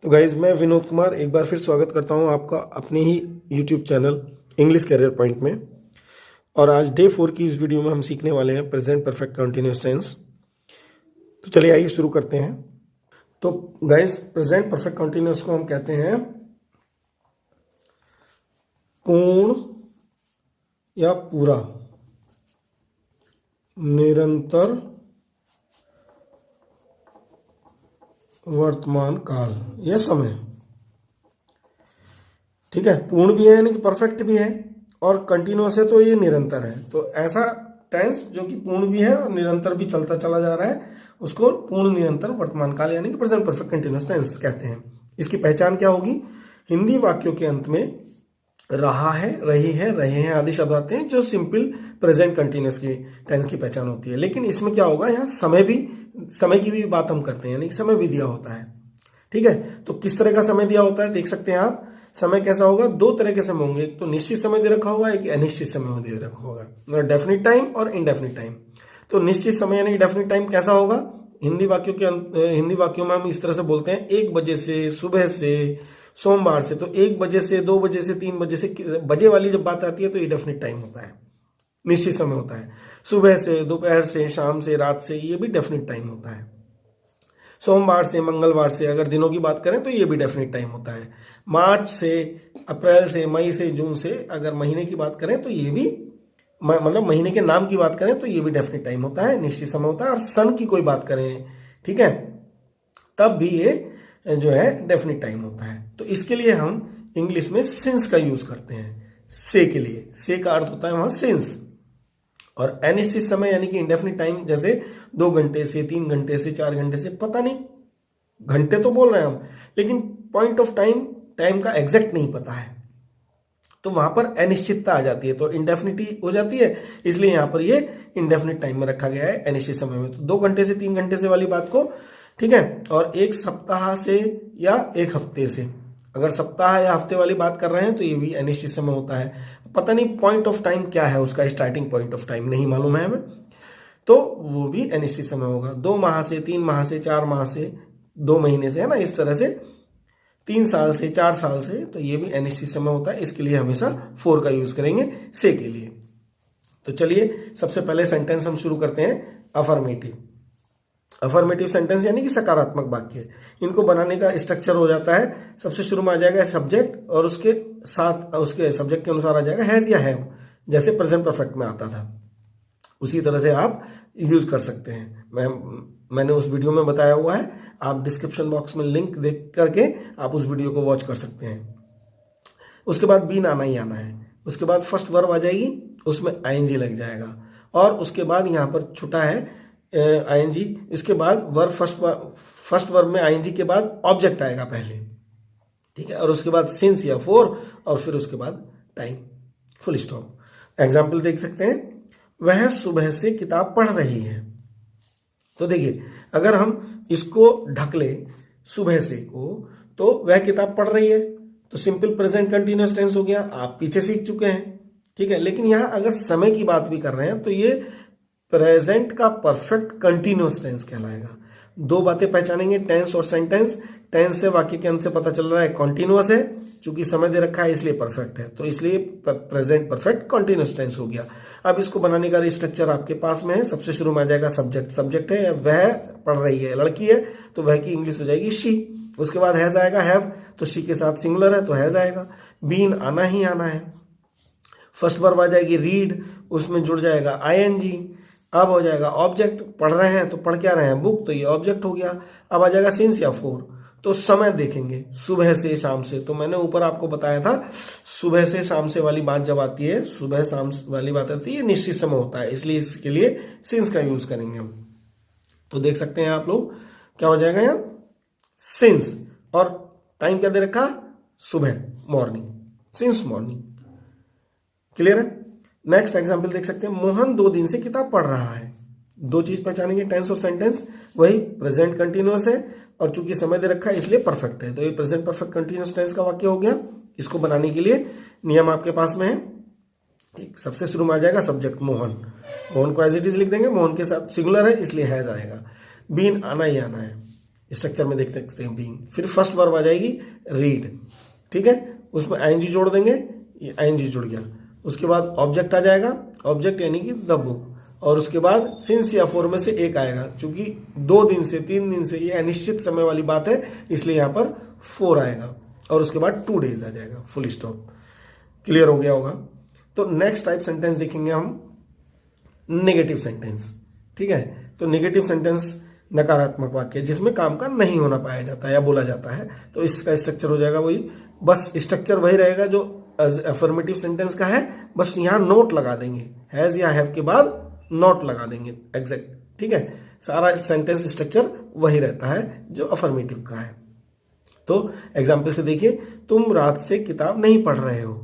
तो गाइज मैं विनोद कुमार एक बार फिर स्वागत करता हूं आपका अपने ही YouTube channel English career point में। और आज डे 4 की इस वीडियो में हम सीखने वाले हैं प्रेजेंट परफेक्ट कंटिन्यूअस टेंस। तो चलिए आइए शुरू करते हैं। तो गाइज प्रेजेंट परफेक्ट कंटिन्यूअस को हम कहते हैं पूर्ण या पूरा निरंतर वर्तमान काल या समय। ठीक है, पूर्ण भी है यानी कि परफेक्ट भी है और कंटिन्यूअस है तो ये निरंतर है। तो ऐसा टेंस जो कि पूर्ण भी है और निरंतर भी चलता चला जा रहा है उसको पूर्ण निरंतर वर्तमान काल यानी कि प्रेजेंट परफेक्ट कंटिन्यूअस टेंस कहते हैं। इसकी पहचान क्या होगी? हिंदी वाक्यों के अंत में रहा है, रही है, रहे हैं आदि शब्द आते हैं जो सिंपल प्रेजेंट कंटिन्यूअस की टेंस की पहचान होती है। लेकिन इसमें क्या होगा, यहाँ समय की भी बात हम करते हैं यानी कि समय भी दिया होता है। ठीक है, तो किस तरह का समय दिया होता है देख सकते हैं आप। समय कैसा होगा? दो तरह के समय होंगे, एक तो निश्चित समय दे रखा होगा, एक अनिश्चित समय दे रखा होगा, डेफिनिट टाइम और इनडेफिनिट टाइम। तो निश्चित समय यानी डेफिनिट टाइम कैसा होगा? हिंदी वाक्यों में हम इस तरह से बोलते हैं 1 बजे से, सुबह से, सोमवार से। तो 1 बजे से, 2 बजे से, 3 बजे से, बजे वाली जब बात आती है तो ये डेफिनिट टाइम होता है, निश्चित समय होता है। सुबह से, दोपहर से, शाम से, रात से, ये भी डेफिनिट टाइम होता है। सोमवार से, मंगलवार से अगर दिनों की बात करें तो ये भी डेफिनिट टाइम होता है। मार्च से, अप्रैल से, मई से, जून से अगर महीने की बात करें तो ये भी मतलब महीने के नाम की बात करें तो ये भी डेफिनिट टाइम होता है, निश्चित समय होता है। और सन की कोई बात करें, ठीक है, तब भी ये जो है डेफिनिट टाइम होता है। तो इसके लिए हम इंग्लिश में सिंस का यूज करते हैं से के लिए। से का अर्थ होता है वहां सिंस। और अनिश्चित समय यानी कि इंडेफिनिट टाइम, जैसे 2 घंटे से, 3 घंटे से, 4 घंटे से, पता नहीं, घंटे तो बोल रहे हैं हम लेकिन पॉइंट ऑफ टाइम का एग्जैक्ट नहीं पता है, तो वहां पर अनिश्चितता आ जाती है, तो इंडेफिनिटी हो जाती है। इसलिए यहां पर ये इंडेफिनिट टाइम में रखा गया है अनिश्चित समय में। तो 2 घंटे से 3 घंटे से वाली बात को, ठीक है, और 1 सप्ताह से या 1 हफ्ते से, अगर सप्ताह या हफ्ते वाली बात कर रहे हैं तो ये भी अनिश्चित समय होता है। पता नहीं पॉइंट ऑफ टाइम क्या है, उसका स्टार्टिंग पॉइंट ऑफ टाइम नहीं मालूम है हमें, तो वो भी अनिश्चित समय होगा। 2 माह से, 3 माह से, 4 माह से, 2 महीने से, है ना, इस तरह से 3 साल से, 4 साल से, तो ये भी अनिश्चित समय होता है। इसके लिए हमेशा फॉर का यूज करेंगे से के लिए। तो चलिए सबसे पहले सेंटेंस हम शुरू करते हैं अफर्मेटिव। अफर्मेटिव सेंटेंस यानी कि सकारात्मक वाक्य। इनको बनाने का स्ट्रक्चर हो जाता है, सबसे शुरू में आ जाएगा सब्जेक्ट और उसके साथ उसके सब्जेक्ट के अनुसार आ जाएगा हैज या हैव, जैसे प्रेजेंट परफेक्ट में आता था उसी तरह से आप यूज कर सकते हैं। मैंने उस वीडियो में बताया हुआ है, आप डिस्क्रिप्शन बॉक्स में लिंक देख करके आप उस वीडियो को वॉच कर सकते हैं। उसके बाद बीन आना ही आना है, उसके बाद फर्स्ट वर्ब आ जाएगी, उसमें आईएनजी लग जाएगा, और उसके बाद यहाँ पर छुटा है आईएनजी। इसके बाद वर्ब फर्स्ट वर्ब में आईएनजी के बाद ऑब्जेक्ट आएगा पहले, ठीक है, और उसके बाद सिंस या फॉर, और फिर उसके बाद टाइम, फुल स्टॉप। एग्जाम्पल देख सकते हैं, वह सुबह से किताब पढ़ रही है। तो देखिए अगर हम इसको ढक ले सुबह से को, तो वह किताब पढ़ रही है, तो सिंपल प्रेजेंट कंटिन्यूअस टेंस हो गया, आप पीछे सीख चुके हैं, ठीक है। लेकिन यहां अगर समय की बात भी कर रहे हैं तो ये प्रेजेंट का परफेक्ट कंटिन्यूअस टेंस कहलाएगा। 2 बातें पहचानेंगे, टेंस और सेंटेंस। टेंस से वाक्य के अंत से पता चल रहा है कॉन्टिन्यूअस है, चूंकि समय दे रखा है इसलिए परफेक्ट है, तो इसलिए प्रेजेंट परफेक्ट कंटिन्यूअस टेंस हो गया। अब इसको बनाने का स्ट्रक्चर आपके पास में है। सबसे शुरू में आ जाएगा सब्जेक्ट। सब्जेक्ट है वह पढ़ रही है, लड़की है, तो वह की इंग्लिश हो जाएगी शी। उसके बाद हैज आएगा, हैव, तो शी के साथ सिंगुलर है तो हैज आएगा। बीन आना ही आना है। फर्स्ट वर्ब आ जाएगी रीड, उसमें जुड़ जाएगा आईएनजी। अब हो जाएगा ऑब्जेक्ट, पढ़ रहे हैं तो पढ़ क्या रहे हैं, बुक, तो ये ऑब्जेक्ट हो गया। अब आ जाएगा सिंस या फोर, तो समय देखेंगे सुबह से शाम से। तो मैंने ऊपर आपको बताया था सुबह से शाम से वाली बात जब आती है, सुबह शाम वाली बात आती है, निश्चित समय होता है, इसलिए इसके लिए सिंस का यूज करेंगे हम। तो देख सकते हैं आप लोग क्या हो जाएगा यहाँ सिंस, और टाइम क्या दे रखा, सुबह, मॉर्निंग, सिंस मॉर्निंग। क्लियर है। नेक्स्ट एग्जाम्पल देख सकते हैं, मोहन 2 दिन से किताब पढ़ रहा है। 2 चीज पहचानेंगे, टेंस और सेंटेंस। वही प्रेजेंट कंटिन्यूअस है और चूंकि समय दे रखा है इसलिए परफेक्ट है, तो ये प्रेजेंट परफेक्ट कंटिन्यूअस टेंस का वाक्य हो गया। इसको बनाने के लिए नियम आपके पास में है, ठीक। सबसे शुरू में आ जाएगा सब्जेक्ट मोहन, मोहन को एज इट इज लिख देंगे, मोहन के साथ सिंगुलर है इसलिए हैज आएगा। बीन आना ही आना है, स्ट्रक्चर में देख सकते हैं बीइंग। फिर फर्स्ट वर्ब आ जाएगी रीड, ठीक है, उसमें आईएनजी जोड़ देंगे, ये आईएनजी जुड़ गया। उसके बाद ऑब्जेक्ट आ जाएगा, ऑब्जेक्ट यानी कि द बुक, और उसके बाद सिंस या फॉर में से एक आएगा, क्योंकि 2 दिन से 3 दिन से ये अनिश्चित समय वाली बात है, इसलिए यहां पर 4 आएगा, और उसके बाद 2 डेज आ जाएगा, फुल स्टॉप। क्लियर हो गया होगा। तो नेक्स्ट टाइप सेंटेंस देखेंगे हम नेगेटिव सेंटेंस, ठीक है। तो नेगेटिव सेंटेंस नकारात्मक वाक्य जिसमें काम का नहीं होना पाया जाता है या बोला जाता है, तो इसका स्ट्रक्चर हो जाएगा वही, बस स्ट्रक्चर वही रहेगा जो अफर्मेटिव सेंटेंस का है, बस यहां नोट लगा देंगे, हैज या हैव के बाद नोट लगा देंगे एग्जैक्ट, ठीक है। सारा सेंटेंस स्ट्रक्चर वही रहता है जो अफर्मेटिव का है। तो एग्जाम्पल से देखिए, तुम रात से किताब नहीं पढ़ रहे हो,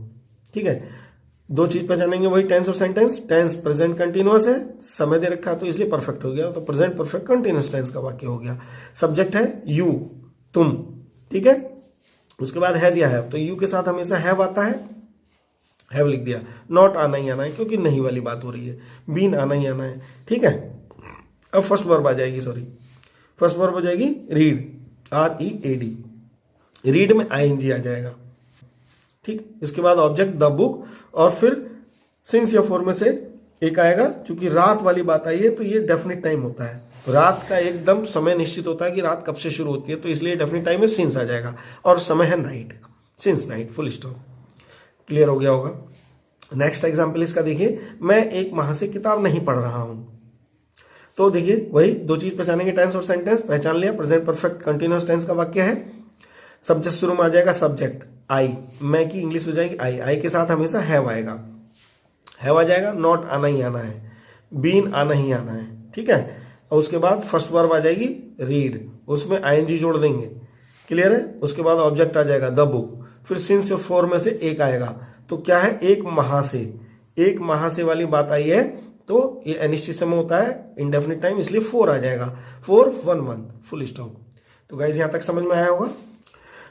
ठीक है। 2 चीज पहचानेंगे, वही टेंस और सेंटेंस। टेंस प्रेजेंट कंटिन्यूअस है, समय दे रखा है तो इसलिए परफेक्ट हो गया, तो प्रेजेंट परफेक्ट कंटिन्यूअस टेंस का वाक्य हो गया। सब्जेक्ट है यू, तुम, ठीक है। उसके बाद हैज या हैव, तो यू के साथ हमेशा हैव आता है, हैव लिख दिया। नॉट आना ही आना है क्योंकि नहीं वाली बात हो रही है, बीन आना ही आना है, ठीक है। अब फर्स्ट वर्ब आ जाएगी, फर्स्ट वर्ब हो जाएगी रीड, READ, रीड में आईएनजी आ जाएगा, ठीक। इसके बाद ऑब्जेक्ट द बुक, और फिर सिंस या फॉर में से एक आएगा, क्योंकि रात वाली बात आई है तो ये डेफिनेट टाइम होता है, तो रात का एकदम समय निश्चित होता है कि रात कब से शुरू होती है, तो इसलिए डेफिनेट टाइम में सिंस आ जाएगा, और समय है night, since night, full stop. Clear हो गया होगा। नेक्स्ट एग्जाम्पल इसका देखिए, मैं 1 माह से किताब नहीं पढ़ रहा हूं। तो देखिए वही 2 चीज पहचानेंगे, टेंस और सेंटेंस। पहचान लिया, प्रेजेंट परफेक्ट कंटिन्यूअस टेंस का वाक्य है। सब्जेक्ट शुरू में आ जाएगा सब्जेक्ट आई, मैं की इंग्लिश हो जाएगी आई के साथ हमेशा हैव आएगा, हैव आ जाएगा। नॉट आना ही आना है, बीन आना ही आना है, ठीक है। और उसके बाद फर्स्ट वर्ब आ जाएगी रीड, उसमें आईएनजी जोड़ देंगे, क्लियर है। उसके बाद ऑब्जेक्ट आ जाएगा द बुक, फिर सिंस फॉर में से एक आएगा, तो क्या है 1 माह से, 1 माह से वाली बात आई है, तो ये अनिश्चित समय होता है, इंडेफिनिट टाइम, इसलिए 4 आ जाएगा, 4 1 मंथ, फुल स्टॉप। तो गाइज यहां तक समझ में आया होगा।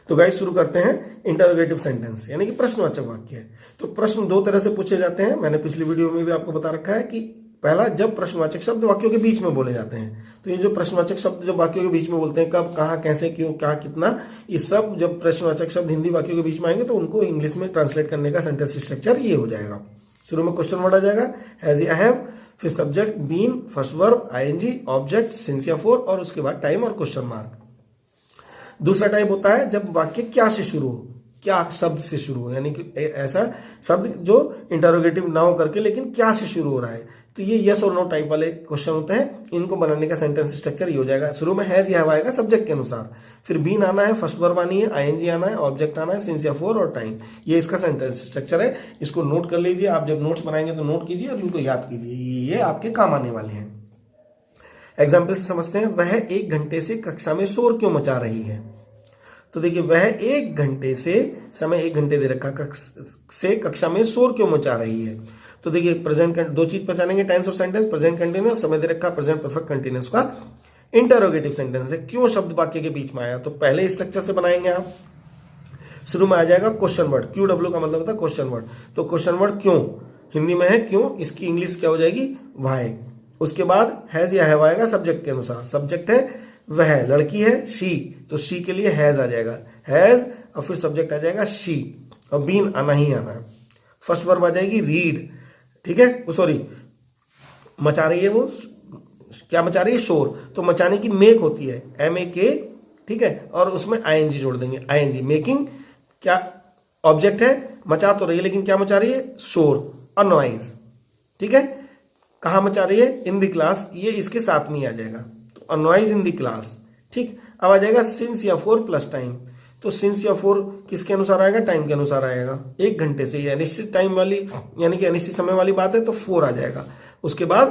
तो गाइस शुरू करते हैं इंटरोगेटिव सेंटेंस, यानी कि प्रश्नवाचक वाक्य है। तो प्रश्न 2 तरह से पूछे जाते हैं, मैंने पिछली वीडियो में भी आपको बता रखा है कि पहला, जब प्रश्नवाचक शब्द वाक्यों के बीच में बोले जाते हैं, तो ये जो प्रश्नवाचक शब्द जब वाक्यों के बीच में बोलते हैं, कब, कहां, कैसे, क्यों, क्या, कितना, ये सब जब प्रश्नवाचक शब्द हिंदी वाक्यों के बीच में आएंगे तो उनको इंग्लिश में ट्रांसलेट करने का सेंटेंस स्ट्रक्चर ये हो जाएगा। शुरू में क्वेश्चन वर्ड आ जाएगा, हैज या हैव, फिर subject been, first verb ING, object since या फॉर, और उसके बाद टाइम और क्वेश्चन मार्क। दूसरा टाइप होता है जब वाक्य क्या से शुरू हो, क्या शब्द से शुरू हो, यानी कि ऐसा शब्द जो इंटरोगेटिव ना हो करके लेकिन क्या से शुरू हो रहा है, तो ये यस और नो टाइप वाले क्वेश्चन होते हैं। इनको बनाने का सेंटेंस स्ट्रक्चर ये हो जाएगा, शुरू में हैज या हैव आएगा सब्जेक्ट के अनुसार, फिर बीन आना है, फर्स्ट वर्ब आनी है, आईएनजी आना है, ऑब्जेक्ट आना है, सिंस या फॉर और टाइम। ये इसका सेंटेंस स्ट्रक्चर है, इसको नोट कर लीजिए। आप जब नोट्स बनाएंगे तो नोट कीजिए और इनको याद कीजिए, ये आपके काम आने वाले हैं। एग्जाम्पल से समझते हैं, वह 1 घंटे से कक्षा में शोर क्यों मचा रही है। तो देखिए वह 1 घंटे से, समय 1 घंटे दे रखा, से कक्षा में शोर क्यों मचा रही है। तो देखिए प्रेजेंट, 2 चीज पहचानेंगे, टेंस और सेंटेंस। प्रेजेंट कंटिन्यूअस, समय दे रखा, प्रेजेंट परफेक्ट कंटिन्यूअस का इंटरोगेटिव सेंटेंस है। क्यों शब्द वाक्य के बीच में आया, तो पहले स्ट्रक्चर से बनाएंगे आप। शुरू में आ जाएगा क्वेश्चन वर्ड, QW का मतलब होता है क्वेश्चन वर्ड, तो क्वेश्चन वर्ड क्यों हिंदी में है क्यों, इसकी इंग्लिश क्या हो जाएगी व्हाई। उसके बाद हैज या हैव आएगा सब्जेक्ट के अनुसार, सब्जेक्ट है वह, लड़की है शी, तो शी के लिए हैज आ जाएगा, हैज, और फिर सब्जेक्ट आ जाएगा शी, और बीन आना ही आना है। फर्स्ट वर्ब आ जाएगी रीड, ठीक है, सॉरी मचा रही है, वो क्या मचा रही है, शोर, तो मचाने की मेक होती है MAK, ठीक है, और उसमें आईएनजी जोड़ देंगे, आईएनजी, मेकिंग, क्या ऑब्जेक्ट है, मचा तो रही है लेकिन क्या मचा रही है, शोर, अ नॉइज, ठीक है। कहां मचा रही है, इन द क्लास, ये इसके साथ में आ जाएगा, तो a noise in the class, ठीक। अब आ जाएगा सिंस या फॉर प्लस टाइम, तो सिंस या फॉर किसके अनुसार आएगा, टाइम के अनुसार आएगा। 1 घंटे से, ये अनिश्चित टाइम वाली यानी कि अनिश्चित समय वाली बात है, तो 4 आ जाएगा। उसके बाद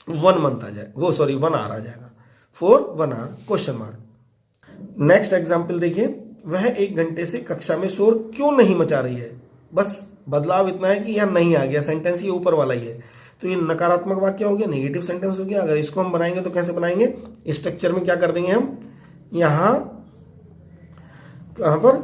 1 मंथ आ जाए, वो सॉरी 1 आवर आ जाएगा, 4 1 hour, question mark. Next example देखिए, वह 1 घंटे से कक्षा में शोर क्यों नहीं मचा रही है। बस बदलाव इतना है कि यहां नहीं आ गया, सेंटेंस ये ऊपर वाला ही है, तो ये नकारात्मक वाक्य हो गया, नेगेटिव सेंटेंस हो गया। अगर इसको हम बनाएंगे तो कैसे बनाएंगे, स्ट्रक्चर में क्या कर देंगे हम, यहां पर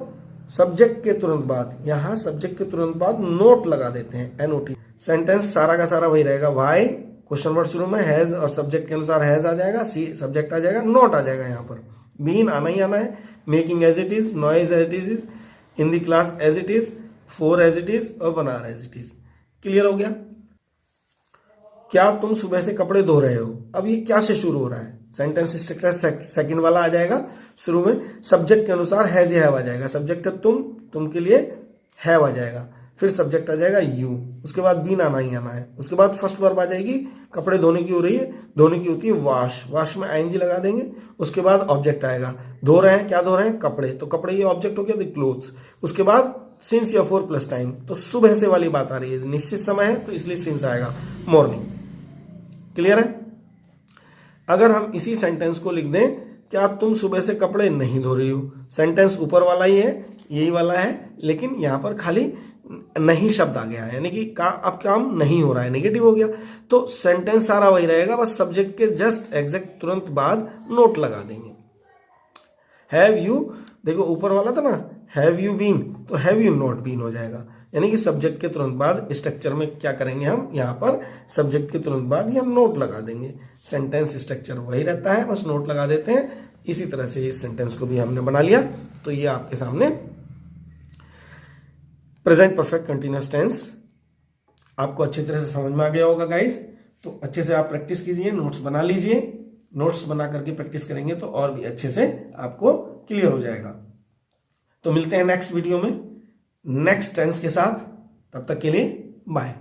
सब्जेक्ट के तुरंत बाद, यहां सब्जेक्ट के तुरंत बाद नोट लगा देते हैं, NOT। सेंटेंस सारा का सारा वही रहेगा, वाई, क्वेश्चन वर्ड शुरू में, हैज और सब्जेक्ट के अनुसार हैज आ जाएगा, सी सब्जेक्ट आ जाएगा, नोट आ जाएगा यहाँ पर, बीन आना ही आना है, making as it is, noise as it is, in the class as it is, for as it is और 1 hour as it is. Clear हो गया? क्या तुम सुबह से कपड़े धो रहे हो? अब ये क्या से शुरू हो रहा है? सेंटेंस स्ट्रक्चर सेकंड वाला आ जाएगा शुरू में, सब्जेक्ट के अनुसार हैज या हैव आ जाएगा। सब्जेक्ट है तुम के लिए हैव आ जाएगा, फिर सब्जेक्ट आ जाएगा यू, उसके बाद बीन आना ही आना है, उसके बाद फर्स्ट वर्ब आ जाएगी, कपड़े धोने की हो रही है, धोने की होती है वॉश, वॉश में आईएनजी लगा देंगे, उसके बाद ऑब्जेक्ट आएगा, धो रहे हैं, क्या धो रहे हैं? कपड़े, तो कपड़े ये ऑब्जेक्ट हो गया द क्लोथ्स। उसके बाद सिंस या फॉर प्लस टाइम, तो सुबह से वाली बात आ रही है, निश्चित समय है तो इसलिए सिंस आएगा, मॉर्निंग। क्लियर है? अगर हम इसी सेंटेंस को लिख दें, क्या तुम सुबह से कपड़े नहीं धो रही हो, सेंटेंस ऊपर वाला ही है, यही वाला है, लेकिन यहां पर खाली नहीं शब्द आ गया है, यानी कि अब काम नहीं हो रहा है, नेगेटिव हो गया, तो सेंटेंस सारा वही रहेगा, बस सब्जेक्ट के जस्ट एग्जैक्ट तुरंत बाद नोट लगा देंगे। हैव यू, देखो ऊपर वाला था ना, हैव यू बीन, तो हैव यू नॉट बीन हो जाएगा, यानी कि सब्जेक्ट के तुरंत बाद स्ट्रक्चर में क्या करेंगे हम, यहां पर सब्जेक्ट के तुरंत बाद ही हम नोट लगा देंगे। सेंटेंस स्ट्रक्चर वही रहता है, बस नोट लगा देते हैं। इसी तरह से इस सेंटेंस को भी हमने बना लिया, तो ये आपके सामने प्रेजेंट परफेक्ट कंटिन्यूअस टेंस आपको अच्छी तरह से समझ में आ गया होगा गाइस। तो अच्छे से आप प्रैक्टिस कीजिए, नोट्स बना लीजिए, नोट्स बना करके प्रैक्टिस करेंगे तो और भी अच्छे से आपको क्लियर हो जाएगा। तो मिलते हैं नेक्स्ट वीडियो में नेक्स्ट टेंस के साथ, तब तक के लिए बाय।